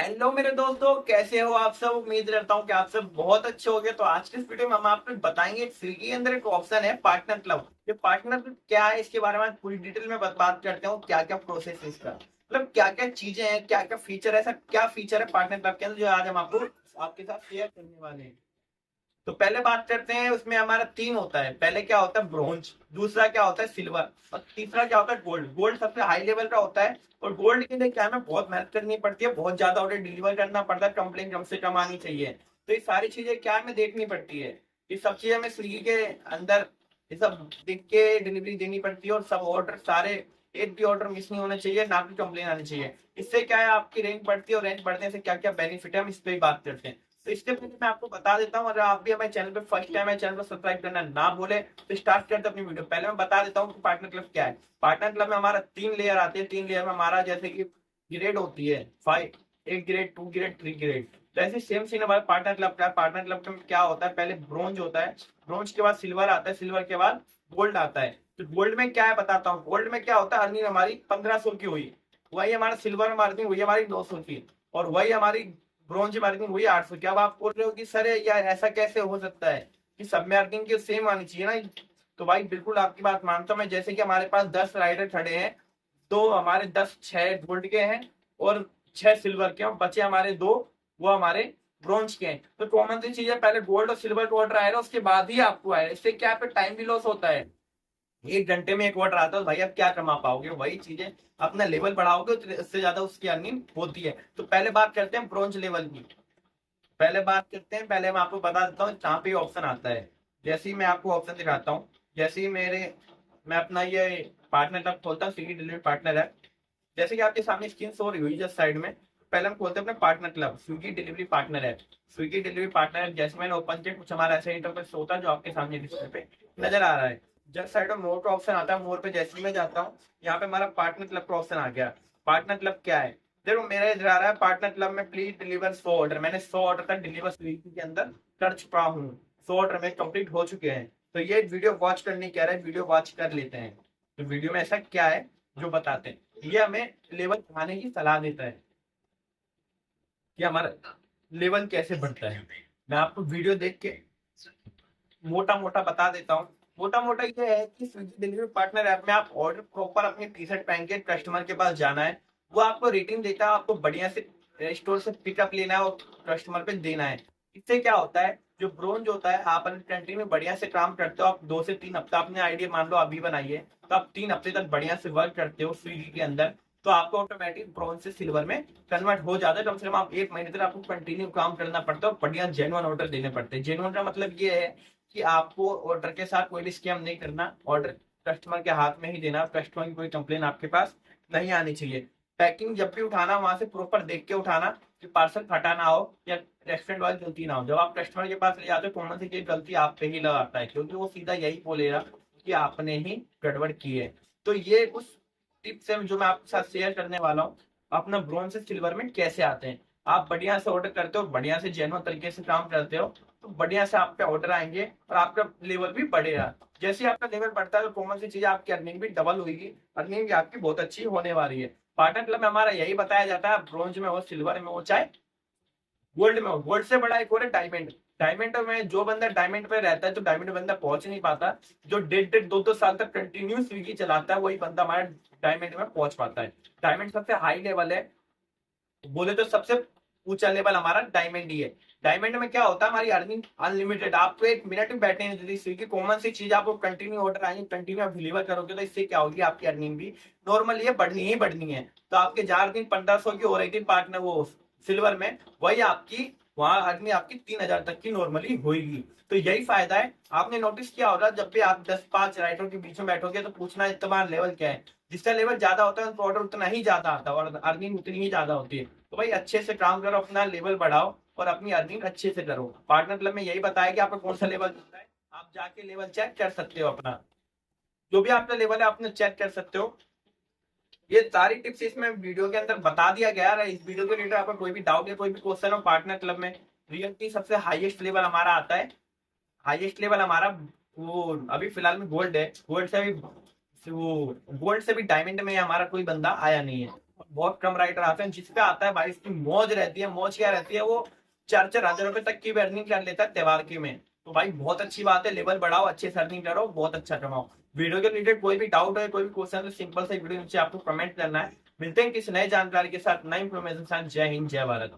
Hello मेरे दोस्तों, कैसे हो आप सब। उम्मीद करता हूँ कि आप सब बहुत अच्छे हो गए। तो आज के इस वीडियो में हम आपको बताएंगे एक स्विगी के अंदर एक ऑप्शन है पार्टनर क्लब। ये पार्टनर क्लब क्या है, इसके बारे में पूरी डिटेल में बात करते हैं। क्या क्या प्रोसेस है इसका, मतलब क्या क्या चीजें हैं, क्या क्या फीचर है, ऐसा क्या फीचर है पार्टनर क्लब के अंदर जो आज हम आपको आपके साथ शेयर करने वाले हैं। तो पहले बात करते हैं, उसमें हमारा तीन होता है। पहले क्या होता है ब्रोंज, दूसरा क्या होता है सिल्वर और तीसरा क्या होता है गोल्ड। गोल्ड सबसे हाई लेवल का होता है और गोल्ड के लिए क्या है, बहुत मेहनत करनी पड़ती है, बहुत ज्यादा ऑर्डर डिलीवर करना पड़ता है, कंप्लेन कम से कम आनी चाहिए। तो ये सारी चीजें क्या हमें देखनी पड़ती है, ये सब चीजें हमें स्विगी के अंदर ये सब देख के डिलीवरी देनी पड़ती है। और सब ऑर्डर सारे, एक भी ऑर्डर मिस नहीं होना चाहिए, ना भी कंप्लेन आनी चाहिए। इससे क्या है आपकी रैंक बढ़ती है और रैंक बढ़ने से क्या क्या बेनिफिट है हम इस पे ही बात करते हैं। तो इससे पहले मैं आपको बता देता हूँ, अगर आप भी हमारे चैनल पे फर्स्ट टाइम है, चैनल को सब्सक्राइब करना ना भूले। तो स्टार्ट करते अपनी वीडियो। पहले मैं बता देता हूँ कि पार्टनर क्लब क्या है। पार्टनर क्लब में हमारा तीन लेयर आते हैं। तीन लेयर में हमारा जैसे कि ग्रेड होती है 5, एक ग्रेड, 2 ग्रेड, 3 ग्रेड। तो ऐसे सेम सीन हमारे पार्टनर क्लब का। पार्टनर क्लब में क्या होता है, पहले ब्रोंज होता है, ब्रोंज के बाद सिल्वर आता है, सिल्वर के बाद गोल्ड आता है। तो गोल्ड में क्या है बताता हूँ। गोल्ड में क्या होता है, अर्निंग हमारी 1500 की हुई, वही हमारा सिल्वर में अर्निंग हुई हमारी 200 की, और वही हमारी ब्रॉन्ज में अर्निंग हुई 800 की। अब आप बोल रहे हो कि सर यार ऐसा कैसे हो सकता है कि सब में अर्निंग की सेम आनी चाहिए ना। तो भाई बिल्कुल आपकी बात मानता हूं मैं। जैसे कि हमारे पास 10 राइडर खड़े हैं, तो हमारे 10 6 गोल्ड के हैं और 6 सिल्वर के हैं, बचे हमारे दो, वो हमारे ब्रॉन्ज के हैं। तो कॉमन सी चीज है, पहले गोल्ड और सिल्वर का ऑर्डर आएगा, उसके बाद ही आपको आएगा। इससे क्या पे टाइम भी लॉस होता है। एक घंटे में एक ऑर्डर आता है, तो भाई आप क्या कमा पाओगे। वही चीजें अपना लेवल बढ़ाओगे तो इससे ज्यादा उसकी अर्निंग होती है। तो पहले बात करते हैं ब्रॉन्ज लेवल की। पहले बात करते हैं, पहले मैं आपको बता देता हूँ जहाँ पे ऑप्शन आता है। जैसे ही मैं आपको ऑप्शन दिखाता हूँ, जैसे ही मैं अपना ये पार्टनर तक खोलता हूँ, स्विगी डिलीवरी पार्टनर है। जैसे कि आपके सामने स्क्रीन शो रही हुई जस्ट साइड में। पहले हम खोलते हैं अपने partner club, Swiggy delivery partner है। स्विगी डिलीवरी पार्टनर जैसे मैंने ओपन किया, कुछ हमारा ऐसा इंटरफेस होता है जो आपके सामने डिस्प्ले पे नजर आ रहा है। जस्ट साइड में मोर का ऑप्शन आता है। मोर पे जैसे ही मैं जाता हूँ, यहाँ पे हमारा पार्टनर क्लब का ऑप्शन आ गया। पार्टनर क्लब क्या है, देखो मेरा इधर आ रहा है पार्टनर क्लब में प्लीज डिलीवर 100 ऑर्डर। मैंने 100 ऑर्डर तक डिलीवर स्विगी के अंदर कर चुका हूँ। 100 ऑर्डर में कंप्लीट हो चुके हैं। तो ये वीडियो वॉच करने कह रहा है, वीडियो वॉच कर लेते हैं। तो वीडियो में ऐसा क्या है जो बताते हैं, ये हमें लेवल बढ़ाने की सलाह देता है कि हमारा लेवल कैसे बढ़ता है। मैं आपको वीडियो देख के मोटा मोटा बता देता हूँ। मोटा मोटा ये है कि स्विगी डिलीवरी पार्टनर ऐप में आप ऑर्डर प्रॉपर अपनी टी शर्ट पहन के कस्टमर के पास जाना है। वो आपको रेटिंग देता है, आपको बढ़िया से स्टोर से पिकअप लेना है और कस्टमर पे देना है। इससे क्या होता है, जो ब्रोंज होता है, आप अपनी कंट्री में बढ़िया से काम करते हो। आप 2 से 3 हफ्ता अपने आइडिया मान लो अभी बनाइए, तो आप 3 हफ्ते तक बढ़िया से वर्क करते हो स्विगी के अंदर, तो आपको ऑटोमेटिक ब्रॉन्ज से सिल्वर में कन्वर्ट हो जाता है। कम से कम आप 1 महीने तक आपको कंटिन्यू काम करना पड़ता है और बढ़िया जेन्युइन ऑर्डर देने पड़ते हैं। जेन्युइन का मतलब ये है कि आपको ऑर्डर के साथ कोई भी स्कैम नहीं करना, ऑर्डर कस्टमर के हाथ में ही देना, कस्टमर की कोई कंप्लेन आपके पास नहीं आनी चाहिए। पैकिंग जब भी उठाना वहां से प्रॉपर देख के उठाना कि पार्सल फटा ना हो या रेस्टोरेंट वाली गलती ना हो। जब आप कस्टमर के पास ले जाते हो, कौन सी चीज गलती आप पे ही लगाता है, क्योंकि वो सीधा यही बोलेगा कि आपने ही गड़बड़ की है। तो ये कुछ टिप्स है जो मैं आपके साथ शेयर करने वाला हूँ, अपना ब्रॉन्ज से सिल्वर में कैसे आते हैं। आप बढ़िया से ऑर्डर करते हो, बढ़िया से जेन्युइन तरीके से काम करते हो, तो बढ़िया से आप पे ऑर्डर आएंगे और आपका लेवल भी बढ़ेगा। जैसे ही आपका लेवल बढ़ता है तो कॉमन सी चीज, आपकी अर्निंग भी डबल होगी, अर्निंग भी आपकी बहुत अच्छी होने वाली है। पार्टनर क्लब में हमारा यही बताया जाता है, ब्रॉन्ज में हो, सिल्वर में हो, चाहे गोल्ड में हो। गोल्ड से बड़ा एक और है डायमंड। डायमंड में जो बंदा डायमंड पे रहता है, तो डायमंड बंदा पहुंच नहीं पाता। जो 1.5 2 2 साल तक कंटिन्यू स्विगी चलाता है, वही बंदा हमारा डायमंड में पहुंच पाता है। डायमंड सबसे हाई लेवल है, बोले तो सबसे ऊंचा लेवल हमारा डायमंड ही है। डायमंड में क्या होता है, हमारी अर्निंग अनलिमिटेड, आपको 1 मिनट में बैठने नहीं देती स्विगी। कॉमन सी चीज, आपको कंटिन्यू ऑर्डर आएंगे, कंटिन्यू आप डिलीवर करोगे, तो इससे क्या होगी, आपकी अर्निंग भी नॉर्मल ये बढ़नी ही बढ़नी है। तो आपके 4 दिन 1500 की हो रही थी पार्टनर वो सिल्वर में, वही आपकी वहां अर्निंग आपकी 3000 तक की नॉर्मली होगी। तो यही फायदा है। आपने नोटिस किया होगा, जब भी आप 10 5 राइटरों के बीच में बैठोगे तो पूछना है तुम्हारा लेवल क्या है। जिसका लेवल ज्यादा होता है उनको ऑर्डर उतना ही ज्यादा आता है और अर्निंग उतनी ही ज्यादा होती है। तो भाई अच्छे से काम करो, अपना लेवल बढ़ाओ और अपनी अर्निंग अच्छे से करो। पार्टनर क्लब में यही बताया कि आपका कौन सा लेवल होता है, आप जाके लेवल चेक कर सकते हो अपना। जो भी आपका लेवल है आपने चेक कर सकते हो। ये सारी टिप्स इसमें वीडियो के अंदर बता दिया गया है। इस वीडियो के रिलेटेड आपका कोई भी डाउट या कोई भी क्वेश्चन हो, पार्टनर क्लब में रियलिटी सबसे हाईएस्ट लेवल हमारा आता है। हाईएस्ट लेवल हमारा वो अभी फिलहाल में गोल्ड है। गोल्ड से भी डायमंड में हमारा कोई बंदा आया नहीं है। बहुत कम राइडर आते हैं जिसका आता है भाई, इसकी मौज रहती है। मौज क्या रहती है, वो 4-4 हजार रुपए तक की भी अर्निंग कर लेता है त्योहार के में। तो भाई बहुत अच्छी बात है, लेवल बढ़ाओ, अच्छे से अर्निंग करो, बहुत अच्छा कमाओ। वीडियो के रिलेटेड कोई भी डाउट है, कोई भी क्वेश्चन है, तो सिंपल से वीडियो नीचे आपको कमेंट करना है। मिलते हैं किसी नए जानकारी के साथ, नई इन्फॉर्मेशन के साथ। जय हिंद, जय भारत।